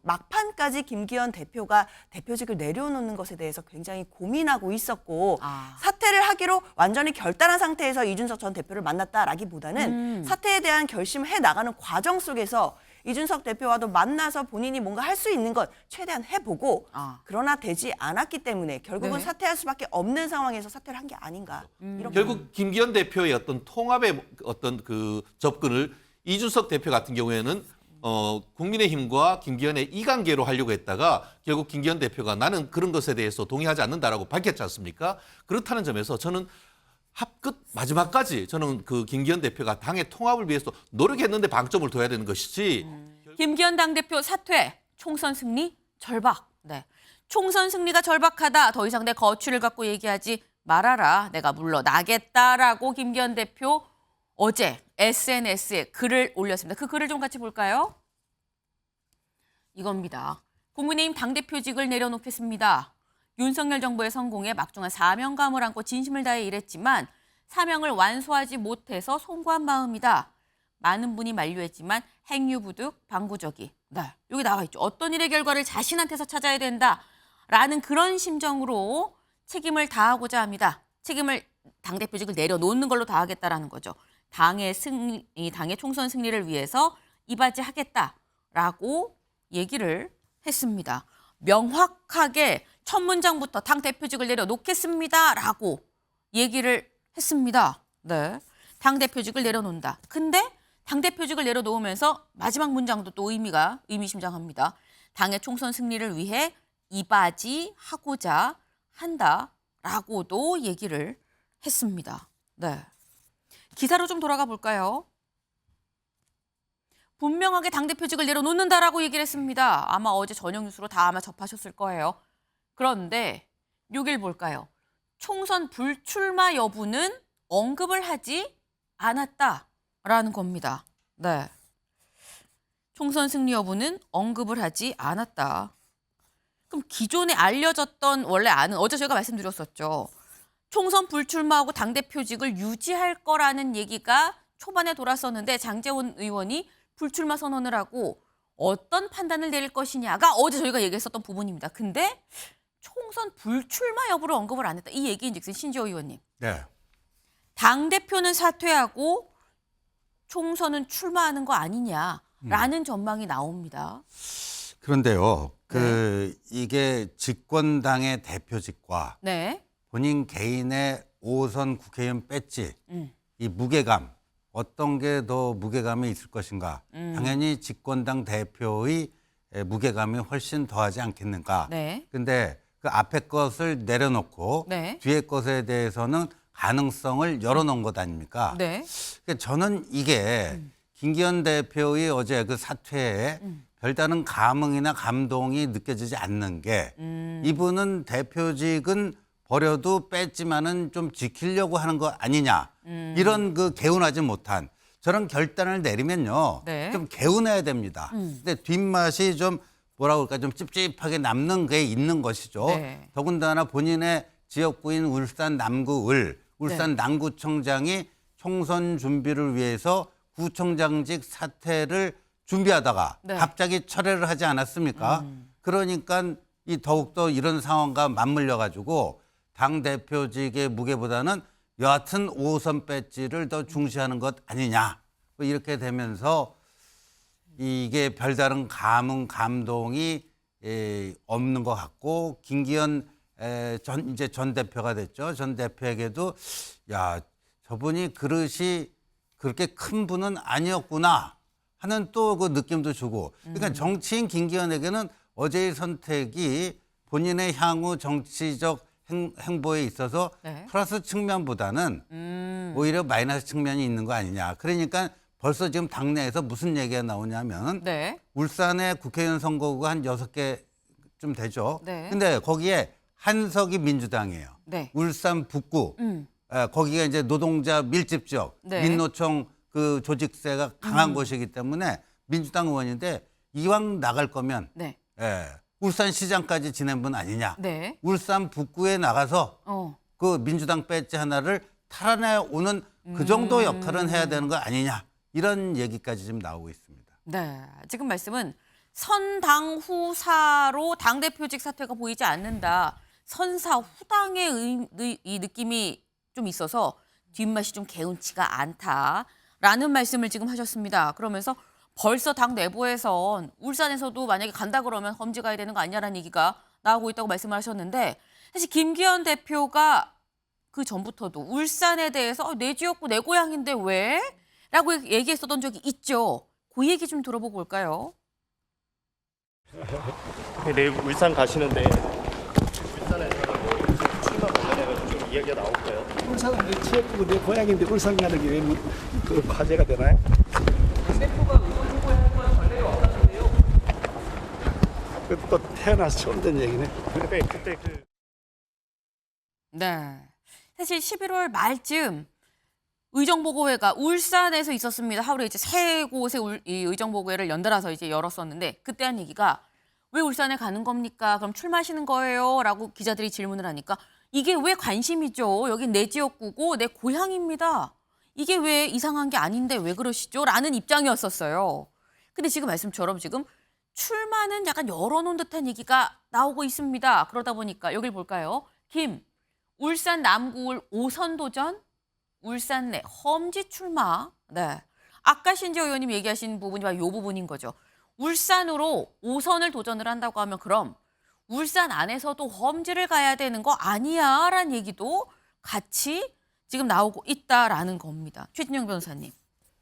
막판까지 김기현 대표가 대표직을 내려놓는 것에 대해서 굉장히 고민하고 있었고 사퇴를 하기로 완전히 결단한 상태에서 이준석 전 대표를 만났다라기보다는 사퇴에 대한 결심을 해나가는 과정 속에서 이준석 대표와도 만나서 본인이 뭔가 할 수 있는 것 최대한 해보고 그러나 되지 않았기 때문에 결국은 사퇴할 수밖에 없는 상황에서 사퇴를 한 게 아닌가. 결국 김기현 대표의 어떤 통합의 어떤 그 접근을 이준석 대표 같은 경우에는 국민의힘과 김기현의 이관계로 하려고 했다가 결국 김기현 대표가 나는 그런 것에 대해서 동의하지 않는다라고 밝혔지 않습니까? 그렇다는 점에서 저는 합끝 마지막까지 저는 그 김기현 대표가 당의 통합을 위해서 노력했는데 방점을 둬야 되는 것이지. 김기현 당대표 사퇴, 총선 승리 절박. 네, 총선 승리가 절박하다. 더 이상 내 거취를 갖고 얘기하지 말아라. 내가 물러나겠다라고 김기현 대표 어제 SNS에 글을 올렸습니다. 그 글을 좀 같이 볼까요? 이겁니다. 국민의힘 당대표직을 내려놓겠습니다. 윤석열 정부의 성공에 막중한 사명감을 안고 진심을 다해 일했지만 사명을 완수하지 못해서 송구한 마음이다. 많은 분이 만류했지만 행유부득 방구적이. 네, 여기 나와 있죠. 어떤 일의 결과를 자신한테서 찾아야 된다라는 그런 심정으로 책임을 다하고자 합니다. 책임을 당대표직을 내려놓는 걸로 다하겠다라는 거죠. 당의 총선 승리를 위해서 이바지하겠다라고 얘기를 했습니다. 명확하게 첫 문장부터 당대표직을 내려놓겠습니다라고 얘기를 했습니다. 네, 당대표직을 내려놓는다. 근데 당대표직을 내려놓으면서 마지막 문장도 또 의미심장합니다. 당의 총선 승리를 위해 이바지하고자 한다라고도 얘기를 했습니다. 네, 기사로 좀 돌아가 볼까요? 분명하게 당대표직을 내려놓는다라고 얘기를 했습니다. 아마 어제 저녁 뉴스로 다 아마 접하셨을 거예요. 그런데 6일 볼까요? 총선 불출마 여부는 언급을 하지 않았다라는 겁니다. 네, 총선 승리 여부는 언급을 하지 않았다. 그럼 기존에 알려졌던 원래 아는 어제 저희가 말씀드렸었죠. 총선 불출마하고 당대표직을 유지할 거라는 얘기가 초반에 돌았었는데 장제원 의원이 불출마 선언을 하고 어떤 판단을 내릴 것이냐가 어제 저희가 얘기했었던 부분입니다. 근데 총선 불출마 여부를 언급을 안 했다. 이 얘기인즉슨 신지호 의원님. 네. 당대표는 사퇴하고 총선은 출마하는 거 아니냐라는 전망이 나옵니다. 그런데요. 이게 집권당의 대표직과 네. 본인 개인의 5선 국회의원 배지, 이 무게감, 어떤 게 더 무게감이 있을 것인가. 당연히 집권당 대표의 무게감이 훨씬 더하지 않겠는가. 네. 근데 그 앞에 것을 내려놓고 네. 뒤에 것에 대해서는 가능성을 열어놓은 것 아닙니까? 네. 그러니까 저는 이게 김기현 대표의 어제 그 사퇴에 별다른 감흥이나 감동이 느껴지지 않는 게 이분은 대표직은 버려도 뺐지만은 좀 지키려고 하는 거 아니냐. 이런 그 개운하지 못한 저런 결단을 내리면요. 네. 좀 개운해야 됩니다. 근데 뒷맛이 좀 뭐라 그럴까 좀 찝찝하게 남는 게 있는 것이죠. 네. 더군다나 본인의 지역구인 울산 남구을 울산 남구청장이 총선 준비를 위해서 구청장직 사퇴를 준비하다가 네. 갑자기 철회를 하지 않았습니까? 그러니까 이 더욱더 이런 상황과 맞물려 가지고 당 대표직의 무게보다는 여하튼 5선 배지를 더 중시하는 것 아니냐. 뭐 이렇게 되면서 이게 별다른 감흥, 감동이 없는 것 같고 김기현 이제 전 대표가 됐죠. 전 대표에게도 야, 저분이 그릇이 그렇게 큰 분은 아니었구나 하는 또 그 느낌도 주고. 그러니까 정치인 김기현에게는 어제의 선택이 본인의 향후 정치적 행보에 있어서 네. 플러스 측면보다는 오히려 마이너스 측면이 있는 거 아니냐. 그러니까 벌써 지금 당내에서 무슨 얘기가 나오냐면 네. 울산의 국회의원 선거구가 한 6개쯤 되죠. 네. 근데 거기에 한석이 민주당이에요. 네. 울산 북구. 거기가 이제 노동자 밀집 지역. 네. 민노총 그 조직세가 강한 곳이기 때문에 민주당 의원인데 이왕 나갈 거면 네. 울산시장까지 지낸 분 아니냐. 네. 울산 북구에 나가서 그 민주당 배지 하나를 탈환해 오는 그 정도 역할은 해야 되는 거 아니냐. 이런 얘기까지 지금 나오고 있습니다. 네. 지금 말씀은 선당후사로 당대표직 사퇴가 보이지 않는다. 선사후당의 이 느낌이 좀 있어서 뒷맛이 좀 개운치가 않다라는 말씀을 지금 하셨습니다. 그러면서 벌써 당 내부에선 울산에서도 만약에 간다 그러면 험지 가야 되는 거 아니냐라는 얘기가 나오고 있다고 말씀을 하셨는데 사실 김기현 대표가 그 전부터도 울산에 대해서 내 지역구 내 고향인데 왜? 라고 얘기했었던 적이 있죠. 그 얘기 좀 들어보고 올까요? 내일 울산 가시는데 울산에서 뭐 출마 관련해서 좀 이야기가 나올까요? 울산은 내 지역구 내 고향인데 울산 가는 게 왜 그 과제가 되나요? 그또 태어나서 처음 된 얘기네. 그때 그 네. 사실 11월 말쯤 의정보고회가 울산에서 있었습니다. 하루에 이제 세 곳의 이 의정보고회를 연달아서 이제 열었었는데 그때 한 얘기가 왜 울산에 가는 겁니까? 그럼 출마하시는 거예요? 라고 기자들이 질문을 하니까 이게 왜 관심이죠? 여긴 내 지역구고 내 고향입니다. 이게 왜 이상한 게 아닌데 왜 그러시죠? 라는 입장이었었어요. 근데 지금 말씀처럼 지금 출마는 약간 열어놓은 듯한 얘기가 나오고 있습니다. 그러다 보니까 여길 볼까요? 울산 남구울 5선 도전, 울산 내 험지 출마. 네. 아까 신지호 의원님 얘기하신 부분이 바로 이 부분인 거죠. 울산으로 5선을 도전을 한다고 하면 그럼 울산 안에서도 험지를 가야 되는 거 아니야? 라는 얘기도 같이 지금 나오고 있다라는 겁니다. 최진영 변호사님,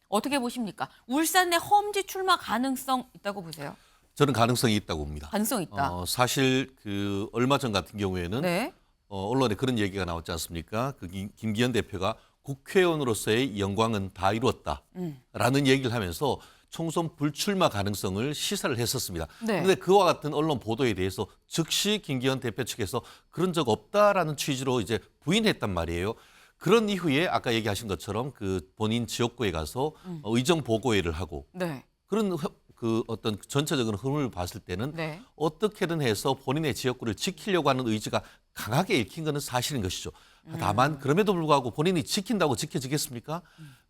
어떻게 보십니까? 울산 내 험지 출마 가능성 있다고 보세요? 저는 가능성이 있다고 봅니다. 가능성 있다. 사실 그 얼마 전 같은 경우에는 네. 언론에 그런 얘기가 나왔지 않습니까? 그 김기현 대표가 국회의원으로서의 영광은 다 이루었다라는 얘기를 하면서 총선 불출마 가능성을 시사를 했었습니다. 네. 그런데 그와 같은 언론 보도에 대해서 즉시 김기현 대표 측에서 그런 적 없다라는 취지로 이제 부인했단 말이에요. 그런 이후에 아까 얘기하신 것처럼 그 본인 지역구에 가서 의정 보고회를 하고 네. 그런 그 어떤 전체적인 흐름을 봤을 때는 네. 어떻게든 해서 본인의 지역구를 지키려고 하는 의지가 강하게 읽힌 것은 사실인 것이죠. 다만 그럼에도 불구하고 본인이 지킨다고 지켜지겠습니까?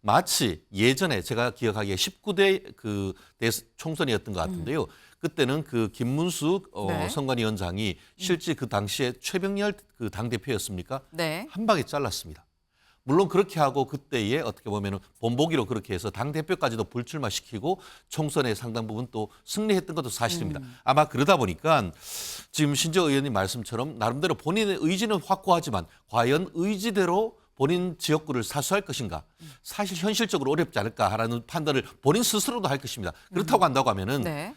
마치 예전에 제가 기억하기에 19대 그 총선이었던 것 같은데요. 그때는 그 김문수 네. 선관위원장이 실제 그 당시에 최병렬 그 당대표였습니까? 네. 한 방에 잘랐습니다. 물론 그렇게 하고 그때에 어떻게 보면 본보기로 그렇게 해서 당대표까지도 불출마시키고 총선에 상당 부분 또 승리했던 것도 사실입니다. 아마 그러다 보니까 지금 신재호 의원님 말씀처럼 나름대로 본인의 의지는 확고하지만 과연 의지대로 본인 지역구를 사수할 것인가? 사실 현실적으로 어렵지 않을까 하라는 판단을 본인 스스로도 할 것입니다. 그렇다고 한다고 하면은 네.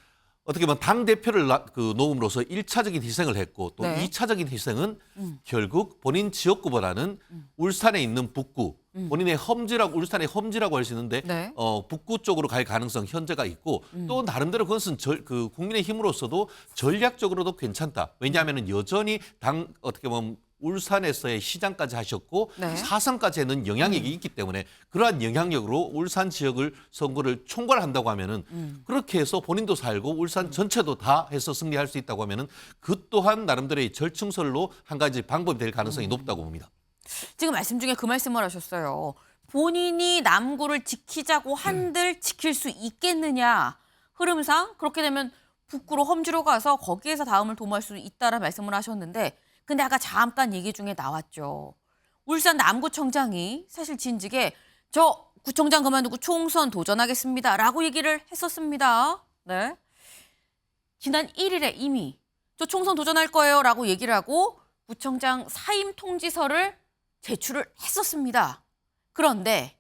어떻게 보면 당대표를 놓음으로써 1차적인 희생을 했고 또 네. 2차적인 희생은 결국 본인 지역구보다는 울산에 있는 북구, 본인의 험지라고 울산의 험지라고 할 수 있는데 네. 북구 쪽으로 갈 가능성 현재가 있고 또 나름대로 그것은 그 국민의힘으로서도 전략적으로도 괜찮다. 왜냐하면 여전히 어떻게 보면 울산에서의 시장까지 하셨고 네. 사선까지 하는 영향력이 있기 때문에 그러한 영향력으로 울산 지역을 선거를 총괄한다고 하면은 그렇게 해서 본인도 살고 울산 전체도 다 해서 승리할 수 있다고 하면은 그 또한 나름대로의 절충설로 한 가지 방법이 될 가능성이 높다고 봅니다. 지금 말씀 중에 그 말씀을 하셨어요. 본인이 남구를 지키자고 한들 지킬 수 있겠느냐. 흐름상 그렇게 되면 북구로 험지로 가서 거기에서 다음을 도모할 수 있다라는 말씀을 하셨는데 근데 아까 잠깐 얘기 중에 나왔죠. 울산 남구청장이 사실 진즉에 저 구청장 그만두고 총선 도전하겠습니다라고 얘기를 했었습니다. 네. 지난 1일에 이미 저 총선 도전할 거예요라고 얘기를 하고 구청장 사임 통지서를 제출을 했었습니다. 그런데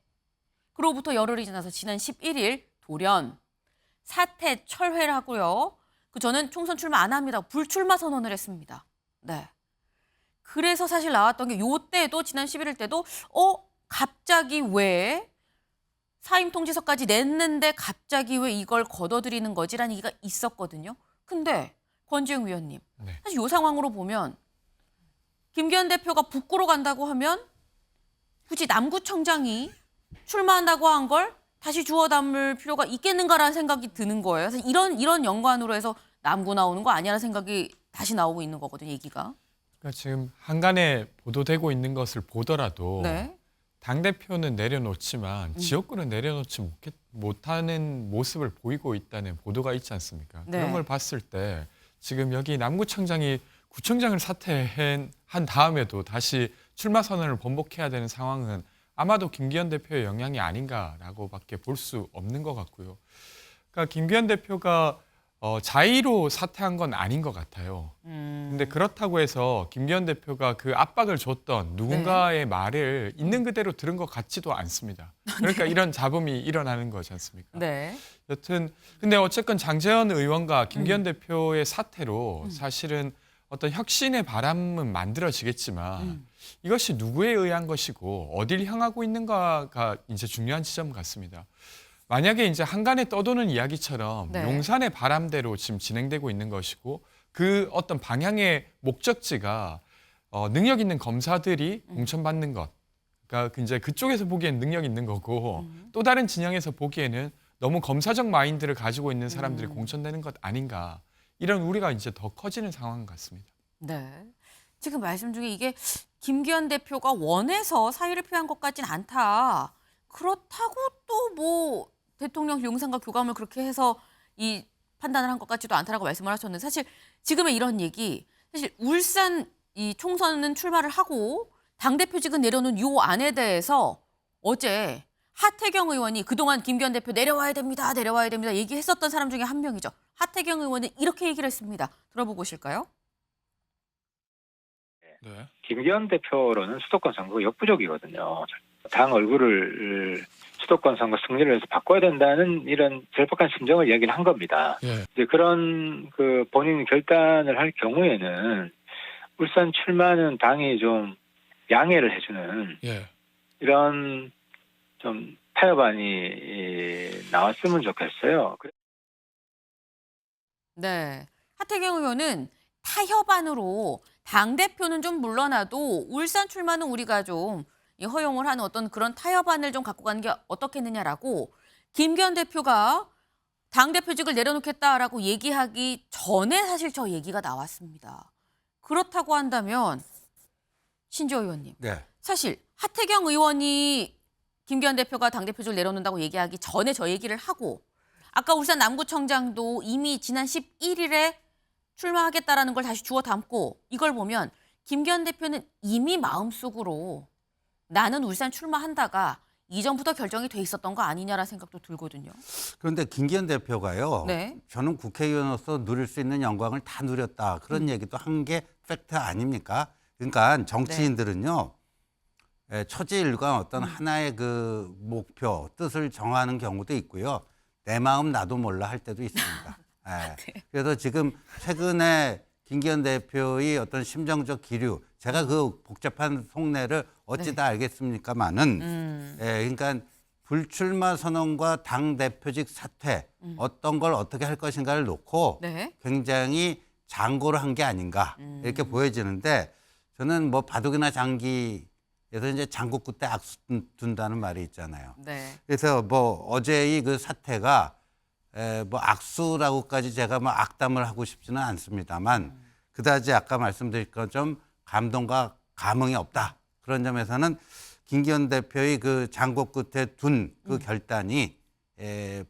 그로부터 열흘이 지나서 지난 11일 돌연 사퇴 철회를 하고요. 저는 총선 출마 안 합니다. 불출마 선언을 했습니다. 네. 그래서 사실 나왔던 게 요때도 지난 11일 때도 갑자기 왜 사임 통지서까지 냈는데 갑자기 왜 이걸 걷어들이는 거지라는 얘기가 있었거든요. 근데 권지웅 위원님, 네. 사실 이 상황으로 보면 김기현 대표가 북구로 간다고 하면 굳이 남구청장이 출마한다고 한 걸 다시 주워 담을 필요가 있겠는가라는 생각이 드는 거예요. 사실 이런 연관으로 해서 남구 나오는 거 아니라는 생각이 다시 나오고 있는 거거든요, 얘기가. 그러니까 지금 한간에 보도되고 있는 것을 보더라도 네. 당대표는 내려놓지만 지역구는 내려놓지 못하는 모습을 보이고 있다는 보도가 있지 않습니까? 네. 그런 걸 봤을 때 지금 여기 남구청장이 구청장을 사퇴한 다음에도 다시 출마 선언을 번복해야 되는 상황은 아마도 김기현 대표의 영향이 아닌가라고밖에 볼 수 없는 것 같고요. 그러니까 김기현 대표가 자의로 사퇴한 건 아닌 것 같아요. 근데 그렇다고 해서 김기현 대표가 그 압박을 줬던 누군가의 말을 있는 그대로 들은 것 같지도 않습니다. 그러니까 이런 잡음이 일어나는 거지 않습니까? 네. 여튼 근데 어쨌건 장제원 의원과 김기현 대표의 사태로 사실은 어떤 혁신의 바람은 만들어지겠지만 이것이 누구에 의한 것이고 어딜 향하고 있는가가 이제 중요한 지점 같습니다. 만약에 이제 한간에 떠도는 이야기처럼 네. 용산의 바람대로 지금 진행되고 있는 것이고 그 어떤 방향의 목적지가 능력 있는 검사들이 공천받는 것. 그러니까 이제 그쪽에서 보기엔 능력 있는 거고 또 다른 진영에서 보기에는 너무 검사적 마인드를 가지고 있는 사람들이 공천되는 것 아닌가. 이런 우려가 이제 더 커지는 상황 같습니다. 네. 지금 말씀 중에 이게 김기현 대표가 원해서 사의를 표한 것 같진 않다. 그렇다고 또 뭐 대통령 용산과 교감을 그렇게 해서 이 판단을 한 것 같지도 않다라고 말씀을 하셨는데 사실 지금의 이런 얘기 사실 울산 이 총선은 출마를 하고 당대표직은 내려놓은 요 안에 대해서 어제 하태경 의원이 그동안 김기현 대표 내려와야 됩니다. 얘기했었던 사람 중에 한 명이죠. 하태경 의원은 이렇게 얘기를 했습니다. 들어보고 오실까요? 네. 김기현 대표로는 수도권 선거 역부족이거든요. 당 얼굴을 수도권 선거 승리를 해서 바꿔야 된다는 이런 절박한 심정을 이야기를 한 겁니다. 예. 이제 그런 그 본인 결단을 할 경우에는 울산 출마는 당이 좀 양해를 해주는 예. 이런 좀 타협안이 나왔으면 좋겠어요. 네. 하태경 의원은 타협안으로 당대표는 좀 물러나도 울산 출마는 우리가 좀 허용을 하는 어떤 그런 타협안을 좀 갖고 가는 게 어떻겠느냐라고 김기현 대표가 당대표직을 내려놓겠다라고 얘기하기 전에 사실 저 얘기가 나왔습니다. 그렇다고 한다면 신지호 의원님. 네. 사실 하태경 의원이 김기현 대표가 당대표직을 내려놓는다고 얘기하기 전에 저 얘기를 하고 아까 울산 남구청장도 이미 지난 11일에 출마하겠다라는 걸 다시 주워 담고 이걸 보면 김기현 대표는 이미 마음속으로 나는 울산 출마한다가 이전부터 결정이 돼 있었던 거 아니냐라는 생각도 들거든요. 그런데 김기현 대표가요. 네. 저는 국회의원으로서 누릴 수 있는 영광을 다 누렸다. 그런 얘기도 한 게 팩트 아닙니까? 그러니까 정치인들은요. 처지일관 어떤 하나의 그 목표, 뜻을 정하는 경우도 있고요. 내 마음 나도 몰라 할 때도 있습니다. 그래서 지금 최근에 김기현 대표의 어떤 심정적 기류, 제가 그 복잡한 속내를 어찌 다 알겠습니까마는, 그러니까 불출마 선언과 당 대표직 사퇴, 어떤 걸 어떻게 할 것인가를 놓고 네. 굉장히 장고를 한 게 아닌가 이렇게 보여지는데, 저는 뭐 바둑이나 장기에서 이제 장고 끝에 악수 둔다는 말이 있잖아요. 네. 그래서 뭐 어제의 그 사태가 뭐 악수라고까지 제가 뭐 악담을 하고 싶지는 않습니다만 그다지 아까 말씀드린 것좀 감동과 감흥이 없다. 그런 점에서는 김기현 대표의 그 장고 끝에 둔 그 결단이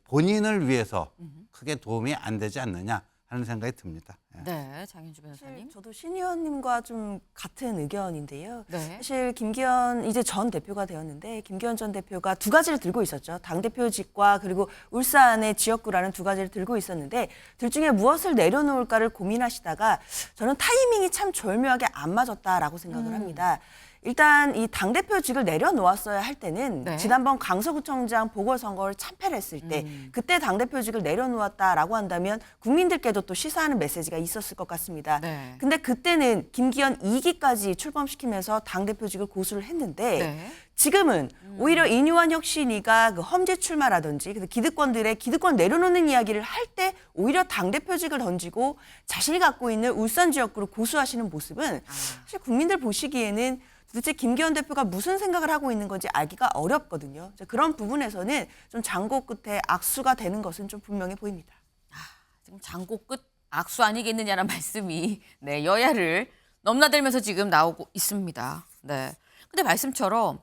본인을 위해서 크게 도움이 안 되지 않느냐 하는 생각이 듭니다. 네, 장윤주 변호사님. 사실 저도 신 의원님과 좀 같은 의견인데요. 네. 사실 김기현 이제 전 대표가 되었는데 김기현 전 대표가 두 가지를 들고 있었죠. 당대표직과 그리고 울산의 지역구라는 두 가지를 들고 있었는데 둘 중에 무엇을 내려놓을까를 고민하시다가 저는 타이밍이 참 절묘하게 안 맞았다라고 생각을 합니다. 일단 이 당대표직을 내려놓았어야 할 때는 네. 지난번 강서구청장 보궐선거를 참패를 했을 때 그때 당대표직을 내려놓았다라고 한다면 국민들께도 또 시사하는 메시지가 있었을 것 같습니다. 네. 근데 그때는 김기현 2기까지 출범시키면서 당대표직을 고수를 했는데 네. 지금은 오히려 인유한 혁신위가 그 험지 출마라든지 기득권들의 기득권 내려놓는 이야기를 할 때 오히려 당대표직을 던지고 자신이 갖고 있는 울산 지역구를 고수하시는 모습은 사실 국민들 보시기에는 도대체 김기현 대표가 무슨 생각을 하고 있는 건지 알기가 어렵거든요. 그런 부분에서는 좀 장고 끝에 악수가 되는 것은 좀 분명해 보입니다. 지금 장고 끝 악수 아니겠느냐는 말씀이 네, 여야를 넘나들면서 지금 나오고 있습니다. 네. 근데 말씀처럼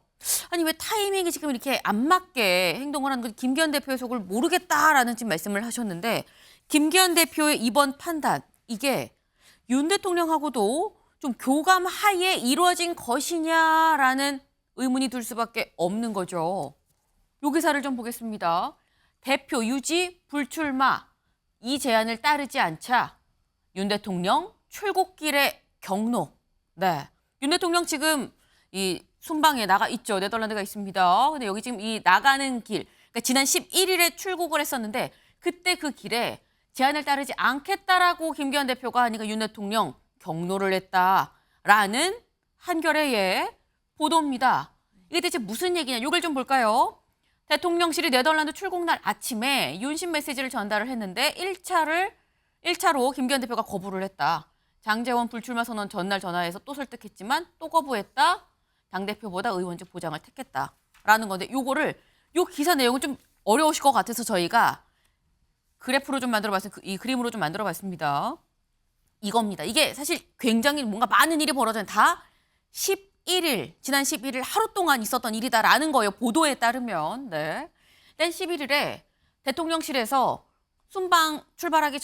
아니 왜 타이밍이 지금 이렇게 안 맞게 행동을 하는 건지 김기현 대표의 속을 모르겠다라는 지금 말씀을 하셨는데 김기현 대표의 이번 판단 이게 윤 대통령하고도 좀 교감 하에 이루어진 것이냐라는 의문이 들 수밖에 없는 거죠. 요 기사를 좀 보겠습니다. 대표 유지 불출마 이 제안을 따르지 않자 윤 대통령 출국길에 경로. 네, 윤 대통령 지금 이 순방에 나가 있죠. 네덜란드가 있습니다. 근데 여기 지금 이 나가는 길, 그러니까 지난 11일에 출국을 했었는데 그때 그 길에 제안을 따르지 않겠다라고 김기현 대표가 하니까 윤 대통령 경로를 했다라는 한겨레의 보도입니다. 이게 대체 무슨 얘기냐? 이걸 좀 볼까요? 대통령실이 네덜란드 출국날 아침에 윤심 메시지를 전달을 했는데 1차로 김기현 대표가 거부를 했다. 장제원 불출마 선언 전날 전화해서 또 설득했지만 또 거부했다. 당대표보다 의원직 보장을 택했다라는 건데 요거를 요 기사 내용은 좀 어려우실 것 같아서 저희가 그래프로 좀 만들어봤어요. 이 그림으로 좀 만들어봤습니다. 이겁니다. 이게 사실 굉장히 뭔가 많은 일이 벌어진 다 지난 11일 하루 동안 있었던 일이다라는 거예요. 보도에 따르면. 네. 11일에 대통령실에서 순방 출국하기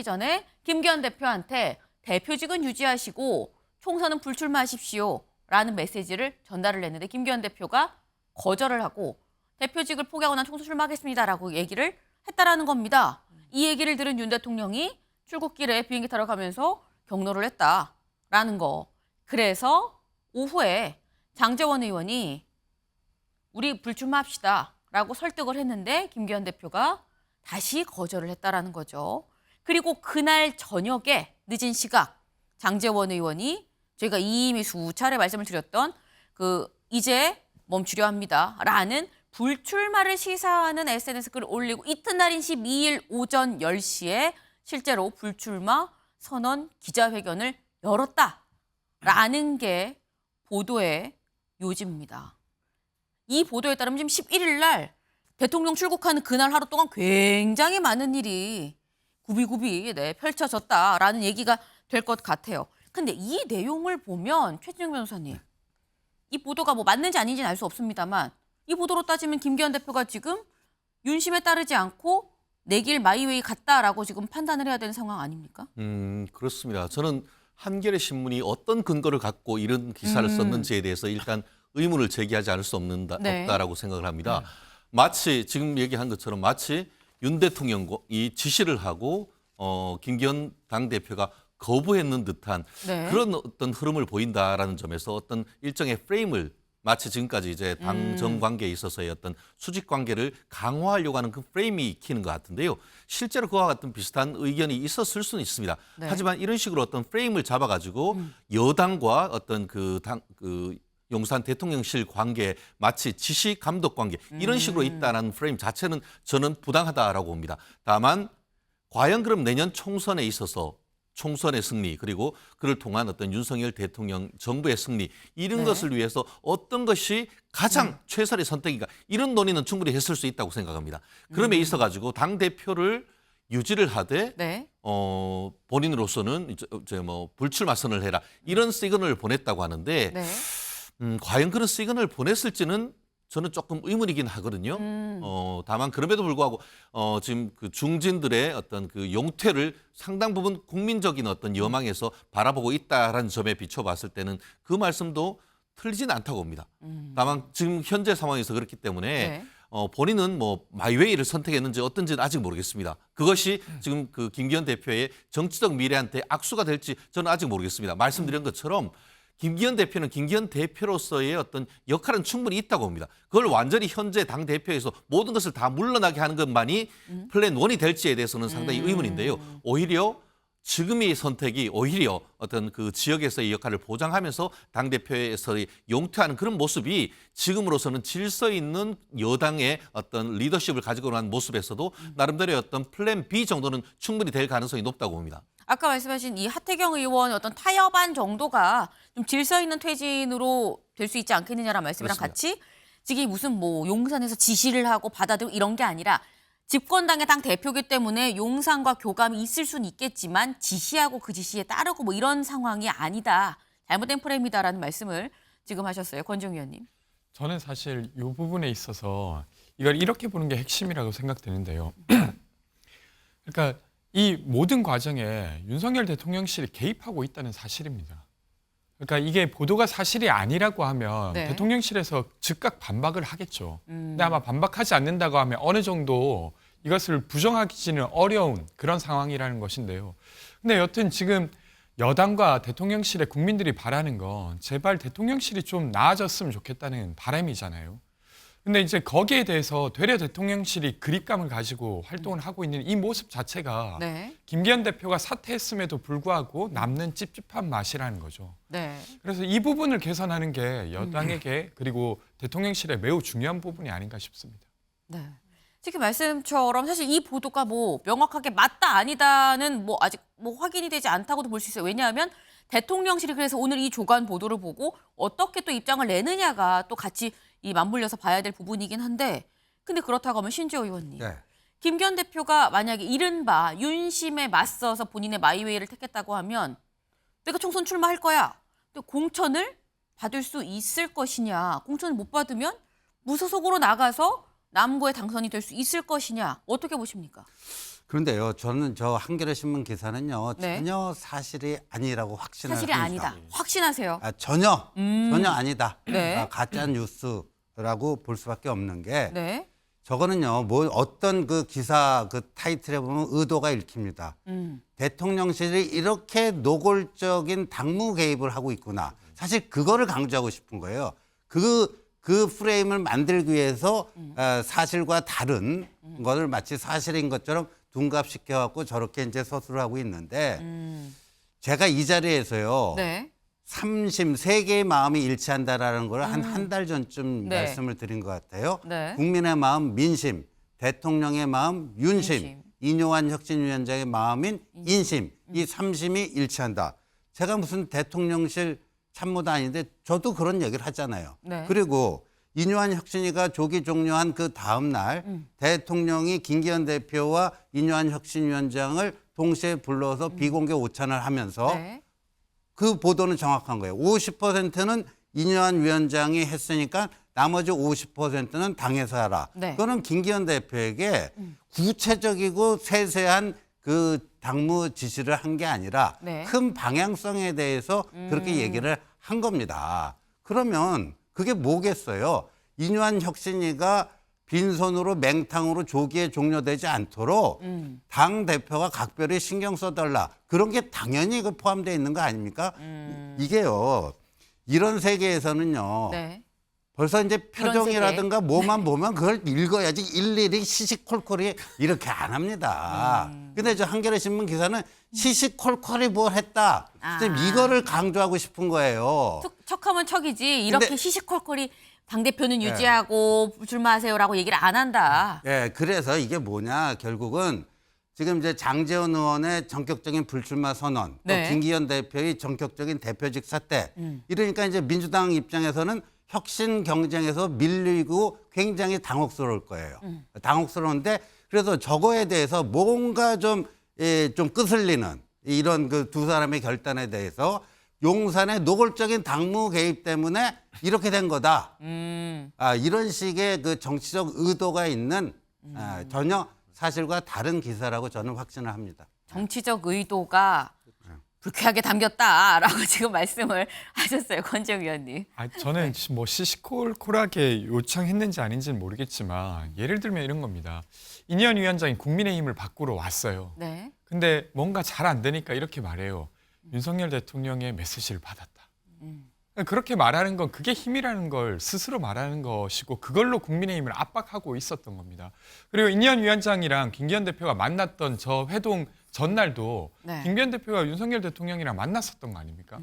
전에 김기현 대표한테 대표직은 유지하시고 총선은 불출마하십시오. 라는 메시지를 전달을 했는데 김기현 대표가 거절을 하고 대표직을 포기하고 난 총선 출마하겠습니다라고 얘기를 했다라는 겁니다. 이 얘기를 들은 윤 대통령이 출국길에 비행기 타러 가면서 경로를 했다라는 거. 그래서 오후에 장제원 의원이 우리 불출마합시다라고 설득을 했는데 김기현 대표가 다시 거절을 했다라는 거죠. 그리고 그날 저녁에 늦은 시각 장제원 의원이 저희가 이미 수차례 말씀을 드렸던 이제 멈추려 합니다라는 불출마를 시사하는 SNS 글을 올리고 이튿날인 12일 오전 10시에 실제로 불출마 선언 기자회견을 열었다라는 게 보도의 요지입니다. 이 보도에 따르면 지금 11일 날 대통령 출국하는 그날 하루 동안 굉장히 많은 일이 구비구비 펼쳐졌다라는 얘기가 될 것 같아요. 근데 이 내용을 보면 최진영 변호사님, 이 보도가 뭐 맞는지 아닌지는 알 수 없습니다만 이 보도로 따지면 김기현 대표가 지금 윤심에 따르지 않고 내 길 마이웨이 갔다라고 지금 판단을 해야 되는 상황 아닙니까? 그렇습니다. 저는 한겨레 신문이 어떤 근거를 갖고 이런 기사를 썼는지에 대해서 일단 의문을 제기하지 않을 수 없다라고 생각을 합니다. 마치 지금 얘기한 것처럼 마치 윤 대통령이 지시를 하고 김기현 당대표가 거부했는 듯한 그런 어떤 흐름을 보인다라는 점에서 어떤 일정의 프레임을 마치 지금까지 이제 당정 관계에 있어서의 어떤 수직 관계를 강화하려고 하는 그 프레임이 익히는 것 같은데요. 실제로 그와 같은 비슷한 의견이 있었을 수는 있습니다. 하지만 이런 식으로 어떤 프레임을 잡아가지고 여당과 어떤 용산 대통령실 관계 마치 지시 감독 관계 이런 식으로 있다는 프레임 자체는 저는 부당하다라고 봅니다. 다만 과연 그럼 내년 총선에 있어서 총선의 승리 그리고 그를 통한 어떤 윤석열 대통령 정부의 승리 이런 것을 위해서 어떤 것이 가장 최선의 선택인가 이런 논의는 충분히 했을 수 있다고 생각합니다. 그럼에 있어 가지고 당 대표를 유지를 하되 본인으로서는 이제 뭐 불출마 선언을 해라 이런 시그널을 보냈다고 하는데 과연 그런 시그널을 보냈을지는 저는 조금 의문이긴 하거든요. 다만 그럼에도 불구하고 지금 그 중진들의 어떤 그 용퇴를 상당 부분 국민적인 어떤 여망에서 바라보고 있다라는 점에 비춰봤을 때는 그 말씀도 틀리진 않다고 봅니다. 다만 지금 현재 상황에서 그렇기 때문에 본인은 뭐 마이웨이를 선택했는지 어떤지는 아직 모르겠습니다. 그것이 지금 그 김기현 대표의 정치적 미래한테 악수가 될지 저는 아직 모르겠습니다. 말씀드린 것처럼 김기현 대표는 김기현 대표로서의 어떤 역할은 충분히 있다고 봅니다. 그걸 완전히 현재 당 대표에서 모든 것을 다 물러나게 하는 것만이 플랜 1이 될지에 대해서는 상당히 의문인데요. 오히려 지금의 선택이 오히려 어떤 그 지역에서의 역할을 보장하면서 당 대표에서의 용퇴하는 그런 모습이 지금으로서는 질서 있는 여당의 어떤 리더십을 가지고 난 모습에서도 나름대로의 어떤 플랜 B 정도는 충분히 될 가능성이 높다고 봅니다. 아까 말씀하신 이 하태경 의원의 어떤 타협안 정도가 좀 질서 있는 퇴진으로 될 수 있지 않겠느냐라는 말씀이랑 그렇습니다. 같이 지금 무슨 뭐 용산에서 지시를 하고 받아들이고 이런 게 아니라 집권당의 당 대표기 때문에 용산과 교감이 있을 수는 있겠지만 지시하고 그 지시에 따르고 뭐 이런 상황이 아니다. 잘못된 프레임이다라는 말씀을 지금 하셨어요. 권지웅 의원님. 저는 사실 이 부분에 있어서 이걸 이렇게 보는 게 핵심이라고 생각되는데요. 그러니까 이 모든 과정에 윤석열 대통령실이 개입하고 있다는 사실입니다. 그러니까 이게 보도가 사실이 아니라고 하면 네. 대통령실에서 즉각 반박을 하겠죠. 근데 아마 반박하지 않는다고 하면 어느 정도 이것을 부정하기는 어려운 그런 상황이라는 것인데요. 근데 여튼 지금 여당과 대통령실에 국민들이 바라는 건 제발 대통령실이 좀 나아졌으면 좋겠다는 바람이잖아요. 근데 이제 거기에 대해서 되려 대통령실이 그립감을 가지고 활동을 하고 있는 이 모습 자체가 네. 김기현 대표가 사퇴했음에도 불구하고 남는 찝찝한 맛이라는 거죠. 네. 그래서 이 부분을 개선하는 게 여당에게 그리고 대통령실에 매우 중요한 부분이 아닌가 싶습니다. 네. 지금 말씀처럼 사실 이 보도가 뭐 명확하게 맞다 아니다는 뭐 아직 뭐 확인이 되지 않다고도 볼 수 있어요. 왜냐하면 대통령실이 그래서 오늘 이 조간 보도를 보고 어떻게 또 입장을 내느냐가 또 같이 이 맞물려서 봐야 될 부분이긴 한데, 근데 그렇다고 하면 신지호 의원님, 네. 김기현 대표가 만약에 이른바 윤심에 맞서서 본인의 마이웨이를 택했다고 하면 내가 총선 출마할 거야. 또 공천을 받을 수 있을 것이냐, 공천을 못 받으면 무소속으로 나가서 남구에 당선이 될 수 있을 것이냐, 어떻게 보십니까? 그런데요, 저는 저 한겨레 신문 기사는요 네. 전혀 사실이 아니라고 확신을 사실이 합니다. 아니다. 확신하세요. 전혀 아니다. 네. 가짜 뉴스라고 볼 수밖에 없는 게 네. 저거는요, 뭐 어떤 그 기사 그 타이틀에 보면 의도가 읽힙니다. 대통령실이 이렇게 노골적인 당무 개입을 하고 있구나. 사실 그거를 강조하고 싶은 거예요. 그 프레임을 만들기 위해서 사실과 다른 것을 마치 사실인 것처럼 둔갑시켜갖고 저렇게 이제 서술을 하고 있는데 제가 이 자리에서요. 네. 삼심 세 개의 마음이 일치한다라는 걸 한 달 전쯤 네. 말씀을 드린 것 같아요. 네. 국민의 마음 민심, 대통령의 마음 윤심, 윤심. 이뇨한 혁신위원장의 마음인 인심, 이 삼심이 일치한다. 제가 무슨 대통령실 참모도 아닌데 저도 그런 얘기를 하잖아요. 네. 그리고 이뇨한 혁신위가 조기 종료한 그 다음 날 대통령이 김기현 대표와 이뇨한 혁신위원장을 동시에 불러서 비공개 오찬을 하면서 네. 그 보도는 정확한 거예요. 50%는 이뇨한 위원장이 했으니까 나머지 50%는 당에서 하라. 네. 그거는 김기현 대표에게 구체적이고 세세한 그 당무 지시를 한 게 아니라 네. 큰 방향성에 대해서 그렇게 얘기를 한 겁니다. 그러면 그게 뭐겠어요? 이뇨한 혁신위가 빈손으로 맹탕으로 조기에 종료되지 않도록 당 대표가 각별히 신경 써달라. 그런 게 당연히 그 포함되어 있는 거 아닙니까? 이게요. 이런 세계에서는요. 네. 벌써 이제 이런 표정이라든가 뭐만 보면 그걸 읽어야지 일일이 시시콜콜이 이렇게 안 합니다. 근데 저 한겨레 신문 기사는 시시콜콜이 뭘 했다. 지금 이거를 강조하고 싶은 거예요. 척하면 척이지 이렇게 근데- 시시콜콜이 당대표는 유지하고 출마하세요라고 얘기를 안 한다. 예, 그래서 이게 뭐냐, 결국은 지금 이제 장제원 의원의 전격적인 불출마 선언, 네. 또 김기현 대표의 전격적인 대표직 사퇴. 이러니까 이제 민주당 입장에서는 혁신 경쟁에서 밀리고 굉장히 당혹스러울 거예요. 당혹스러운데 그래서 저거에 대해서 뭔가 좀 끄슬리는 이런 그 두 사람의 결단에 대해서 용산의 노골적인 당무 개입 때문에 이렇게 된 거다. 이런 식의 그 정치적 의도가 있는 전혀 사실과 다른 기사라고 저는 확신을 합니다. 정치적 의도가 불쾌하게 담겼다라고 지금 말씀을 하셨어요, 권지영 의원님. 저는 뭐 시시콜콜하게 요청했는지 아닌지는 모르겠지만 예를 들면 이런 겁니다. 이뇨한 위원장이 국민의힘을 바꾸러 왔어요. 네. 근데 뭔가 잘 안 되니까 이렇게 말해요. 윤석열 대통령의 메시지를 받았다. 그렇게 말하는 건 그게 힘이라는 걸 스스로 말하는 것이고 그걸로 국민의힘을 압박하고 있었던 겁니다. 그리고 이뇨한 위원장이랑 김기현 대표가 만났던 저 회동 전날도 네. 김기현 대표가 윤석열 대통령이랑 만났었던 거 아닙니까?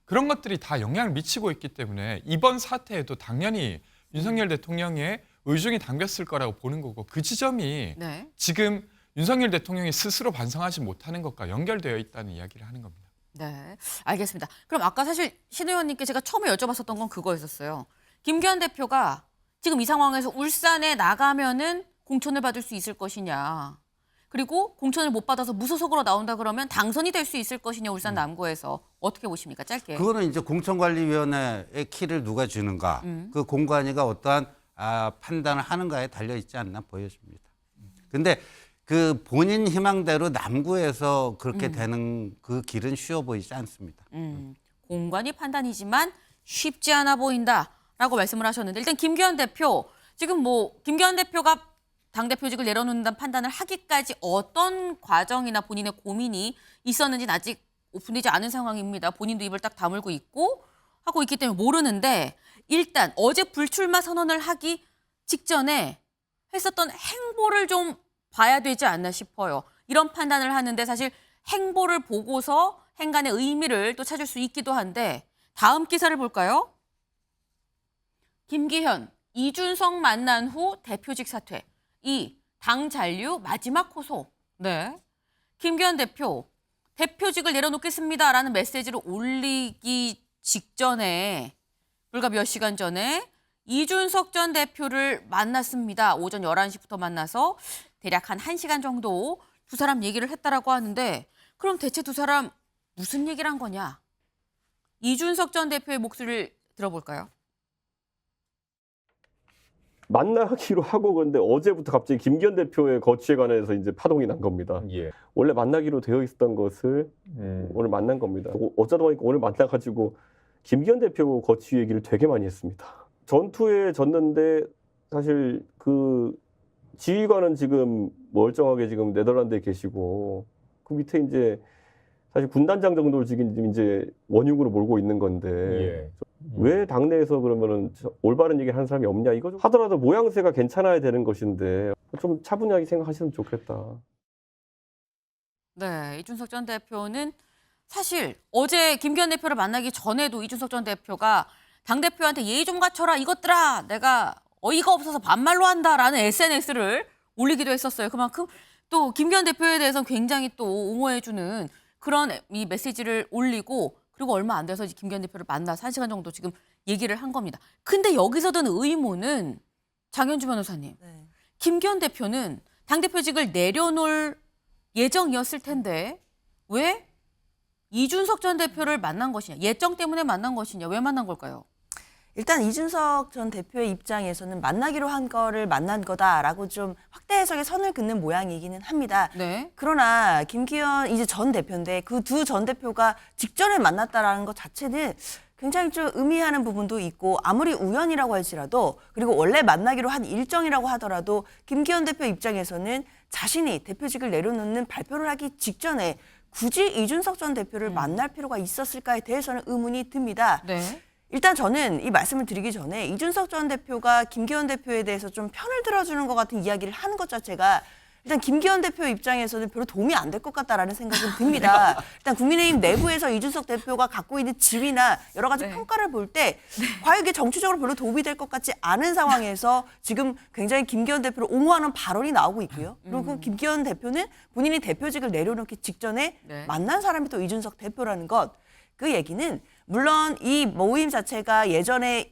그런 것들이 다 영향을 미치고 있기 때문에 이번 사태에도 당연히 윤석열 대통령의 의중이 담겼을 거라고 보는 거고 그 지점이 네. 지금 윤석열 대통령이 스스로 반성하지 못하는 것과 연결되어 있다는 이야기를 하는 겁니다. 네, 알겠습니다. 그럼 아까 사실 신 의원님께 제가 처음에 여쭤봤었던 건 그거였었어요. 김기현 대표가 지금 이 상황에서 울산에 나가면은 공천을 받을 수 있을 것이냐. 그리고 공천을 못 받아서 무소속으로 나온다 그러면 당선이 될 수 있을 것이냐 울산 남구에서 어떻게 보십니까? 짧게. 그거는 이제 공천관리위원회의 키를 누가 주는가, 그 공관위가 어떠한 판단을 하는가에 달려 있지 않나 보여집니다. 근데 그 본인 희망대로 남구에서 그렇게 되는 그 길은 쉬워 보이지 않습니다. 공관위 판단이지만 쉽지 않아 보인다라고 말씀을 하셨는데 일단 김기현 대표 지금 뭐 김기현 대표가 당대표직을 내려놓는다는 판단을 하기까지 어떤 과정이나 본인의 고민이 있었는지는 아직 오픈되지 않은 상황입니다. 본인도 입을 딱 다물고 있고 하고 있기 때문에 모르는데 일단 어제 불출마 선언을 하기 직전에 했었던 행보를 좀 봐야 되지 않나 싶어요. 이런 판단을 하는데 사실 행보를 보고서 행간의 의미를 또 찾을 수 있기도 한데 다음 기사를 볼까요? 김기현, 이준석 만난 후 대표직 사퇴. 이 당 잔류 마지막 호소. 네. 김기현 대표, 대표직을 내려놓겠습니다라는 메시지를 올리기 직전에 불과 몇 시간 전에 이준석 전 대표를 만났습니다. 오전 11시부터 만나서 대략 한 1시간 정도 두 사람 얘기를 했다라고 하는데 그럼 대체 두 사람 무슨 얘기를 한 거냐? 이준석 전 대표의 목소리를 들어볼까요? 만나기로 하고 그런데 어제부터 갑자기 김기현 대표의 거취에 관해서 이제 파동이 난 겁니다. 원래 만나기로 되어 있었던 것을 오늘 만난 겁니다. 어쩌다 보니까 오늘 만나가지고 김기현 대표 거취 얘기를 되게 많이 했습니다. 전투에 졌는데 사실 그 지휘관은 지금 멀쩡하게 지금 네덜란드에 계시고 그 밑에 이제 사실 군단장 정도를 지금 이제 원흉으로 몰고 있는 건데 왜 당내에서 그러면은 올바른 얘기를 하는 사람이 없냐 이거 하더라도 모양새가 괜찮아야 되는 것인데 좀 차분하게 생각하시면 좋겠다. 네, 이준석 전 대표는 사실 어제 김기현 대표를 만나기 전에도 이준석 전 대표가 당대표한테 예의 좀 갖춰라 이것들아 내가 어이가 없어서 반말로 한다라는 SNS를 올리기도 했었어요. 그만큼 또 김기현 대표에 대해서 굉장히 또 옹호해주는 그런 이 메시지를 올리고 그리고 얼마 안 돼서 김기현 대표를 만나서 1시간 정도 지금 얘기를 한 겁니다. 근데 여기서 드는 의문은 장현주 변호사님, 네. 김기현 대표는 당대표직을 내려놓을 예정이었을 텐데 왜 이준석 전 대표를 만난 것이냐, 예정 때문에 만난 것이냐, 왜 만난 걸까요? 일단 이준석 전 대표의 입장에서는 만나기로 한 거를 만난 거다라고 좀 확대 해석의 선을 긋는 모양이기는 합니다. 네. 그러나 김기현 이제 전 대표인데 그 두 전 대표가 직전에 만났다라는 것 자체는 굉장히 좀 의미하는 부분도 있고 아무리 우연이라고 할지라도 그리고 원래 만나기로 한 일정이라고 하더라도 김기현 대표 입장에서는 자신이 대표직을 내려놓는 발표를 하기 직전에 굳이 이준석 전 대표를 만날 필요가 있었을까에 대해서는 의문이 듭니다. 네. 일단 저는 이 말씀을 드리기 전에 이준석 전 대표가 김기현 대표에 대해서 좀 편을 들어주는 것 같은 이야기를 하는 것 자체가 일단 김기현 대표 입장에서는 별로 도움이 안 될 것 같다라는 생각은 듭니다. 일단 국민의힘 내부에서 이준석 대표가 갖고 있는 지위나 여러 가지 평가를 볼 때 과연 이게 정치적으로 별로 도움이 될 것 같지 않은 상황에서 지금 굉장히 김기현 대표를 옹호하는 발언이 나오고 있고요. 그리고 김기현 대표는 본인이 대표직을 내려놓기 직전에 만난 사람이 또 이준석 대표라는 것. 그 얘기는 물론 이 모임 자체가 예전에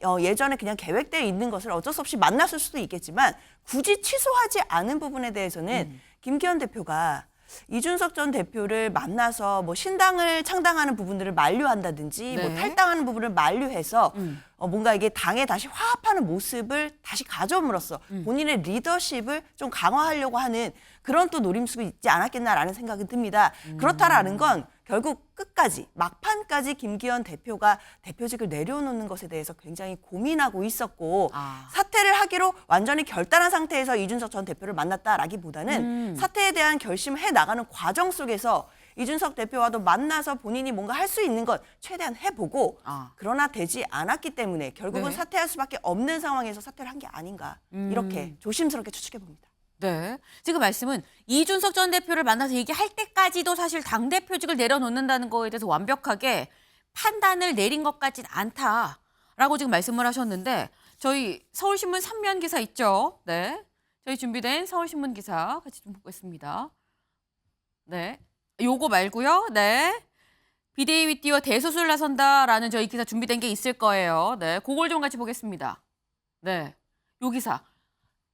그냥 계획되어 있는 것을 어쩔 수 없이 만났을 수도 있겠지만 굳이 취소하지 않은 부분에 대해서는 김기현 대표가 이준석 전 대표를 만나서 뭐 신당을 창당하는 부분들을 만류한다든지 뭐 탈당하는 부분을 만류해서 뭔가 이게 당에 다시 화합하는 모습을 다시 가져옴으로써 본인의 리더십을 좀 강화하려고 하는 그런 또 노림수가 있지 않았겠나라는 생각이 듭니다. 그렇다라는 건 결국 끝까지 막판까지 김기현 대표가 대표직을 내려놓는 것에 대해서 굉장히 고민하고 있었고 사퇴를 하기로 완전히 결단한 상태에서 이준석 전 대표를 만났다라기보다는 사퇴에 대한 결심을 해나가는 과정 속에서 이준석 대표와도 만나서 본인이 뭔가 할 수 있는 것 최대한 해보고 그러나 되지 않았기 때문에 결국은 사퇴할 수밖에 없는 상황에서 사퇴를 한 게 아닌가 이렇게 조심스럽게 추측해봅니다. 네. 지금 말씀은 이준석 전 대표를 만나서 얘기할 때까지도 사실 당대표직을 내려놓는다는 거에 대해서 완벽하게 판단을 내린 것 같진 않다라고 지금 말씀을 하셨는데 저희 서울신문 3면 기사 있죠? 네. 저희 준비된 서울신문 기사 같이 좀 보겠습니다. 네. 요거 말고요. 네. 비대위 띄워 대소술 나선다라는 저희 기사 준비된 게 있을 거예요. 네. 그걸 좀 같이 보겠습니다. 네. 요 기사.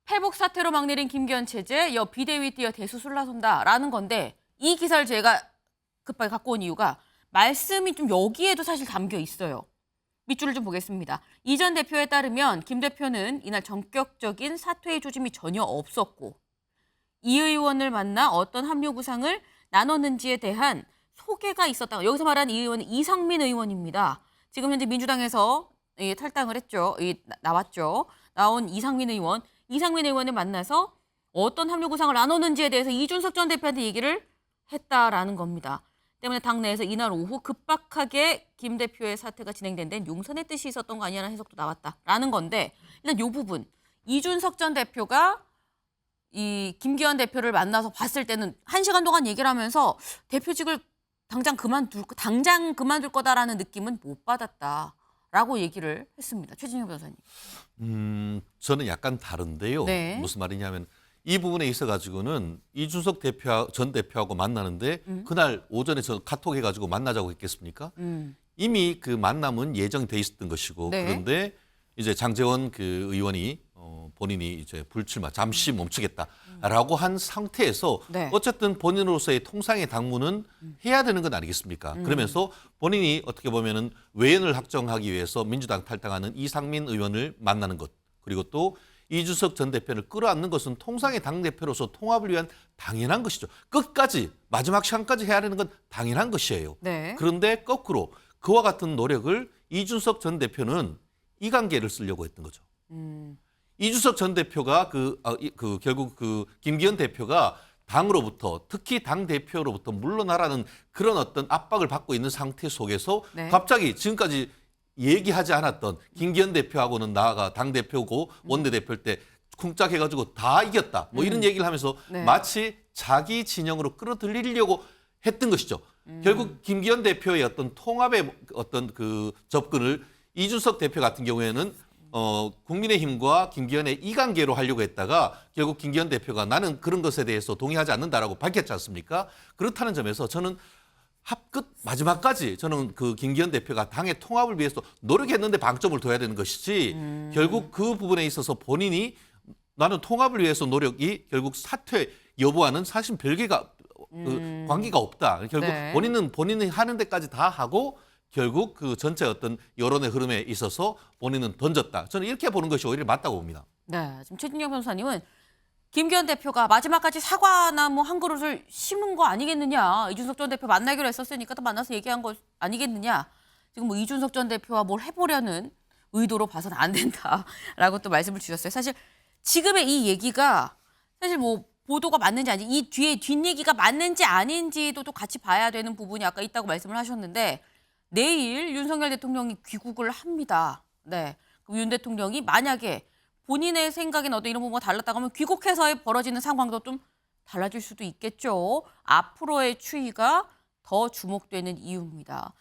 회복 사태로 막 내린 김기현 체제, 여 비대위 뛰어 대수술 나선다라는 건데 이 기사를 제가 급하게 갖고 온 이유가 말씀이 좀 여기에도 사실 담겨 있어요. 밑줄을 좀 보겠습니다. 이 전 대표에 따르면 김 대표는 이날 전격적인 사퇴의 조짐이 전혀 없었고 이 의원을 만나 어떤 합류 구상을 나눴는지에 대한 소개가 있었다. 여기서 말하는 이 의원은 이상민 의원입니다. 지금 현재 민주당에서 탈당을 했죠. 나왔죠. 나온 이상민 의원을 만나서 어떤 합류 구상을 나눴는지에 대해서 이준석 전 대표한테 얘기를 했다라는 겁니다. 때문에 당내에서 이날 오후 급박하게 김 대표의 사퇴가 진행된 데는 용선의 뜻이 있었던 거 아니냐는 해석도 나왔다라는 건데 일단 이 부분 이준석 전 대표가 이 김기현 대표를 만나서 봤을 때는 1시간 동안 얘기를 하면서 대표직을 당장 그만둘 거다라는 느낌은 못 받았다라고 얘기를 했습니다. 최진영 변호사님. 저는 약간 다른데요. 네. 무슨 말이냐면 이 부분에 있어가지고는 이준석 전 대표하고 만나는데 그날 오전에 저 카톡 해가지고 만나자고 했겠습니까? 이미 그 만남은 예정돼 있었던 것이고 네. 그런데 이제 장제원 그 의원이 본인이 이제 불출마 잠시 멈추겠다라고 한 상태에서 네. 어쨌든 본인으로서의 통상의 당무는 해야 되는 건 아니겠습니까? 그러면서 본인이 어떻게 보면은 외연을 확정하기 위해서 민주당 탈당하는 이상민 의원을 만나는 것 그리고 또 이준석 전 대표를 끌어안는 것은 통상의 당대표로서 통합을 위한 당연한 것이죠. 끝까지 마지막 시간까지 해야 하는 건 당연한 것이에요. 네. 그런데 거꾸로 그와 같은 노력을 이준석 전 대표는 이관계를 쓰려고 했던 거죠. 이준석 전 대표가 결국 김기현 대표가 당으로부터 특히 당 대표로부터 물러나라는 그런 어떤 압박을 받고 있는 상태 속에서 네. 갑자기 지금까지 얘기하지 않았던 김기현 대표하고는 나아가 당 대표고 원내 대표일 때 쿵짝 해가지고 다 이겼다. 뭐 이런 얘기를 하면서 네. 마치 자기 진영으로 끌어들이려고 했던 것이죠. 결국 김기현 대표의 어떤 통합의 어떤 그 접근을 이준석 대표 같은 경우에는 국민의힘과 김기현의 이관계로 하려고 했다가 결국 김기현 대표가 나는 그런 것에 대해서 동의하지 않는다라고 밝혔지 않습니까? 그렇다는 점에서 저는 합끝 마지막까지 저는 그 김기현 대표가 당의 통합을 위해서 노력했는데 방점을 둬야 되는 것이지 결국 그 부분에 있어서 본인이 나는 통합을 위해서 노력이 결국 사퇴 여부와는 사실 별개가 관계가 없다. 결국 네. 본인이 하는 데까지 다 하고 결국 그 전체 어떤 여론의 흐름에 있어서 본인은 던졌다. 저는 이렇게 보는 것이 오히려 맞다고 봅니다. 네, 지금 최진영 변호사님은 김기현 대표가 마지막까지 사과나 뭐 한 그릇을 심은 거 아니겠느냐. 이준석 전 대표 만나기로 했었으니까 또 만나서 얘기한 거 아니겠느냐. 지금 뭐 이준석 전 대표와 뭘 해보려는 의도로 봐서는 안 된다라고 또 말씀을 주셨어요. 사실 지금의 이 얘기가 사실 뭐 보도가 맞는지 아닌지 이 뒤에 뒷얘기가 맞는지 아닌지도 또 같이 봐야 되는 부분이 아까 있다고 말씀을 하셨는데 내일 윤석열 대통령이 귀국을 합니다. 네, 그럼 윤 대통령이 만약에 본인의 생각에는 어떤 이런 부분과 달랐다고 하면 귀국해서 벌어지는 상황도 좀 달라질 수도 있겠죠. 앞으로의 추이가 더 주목되는 이유입니다.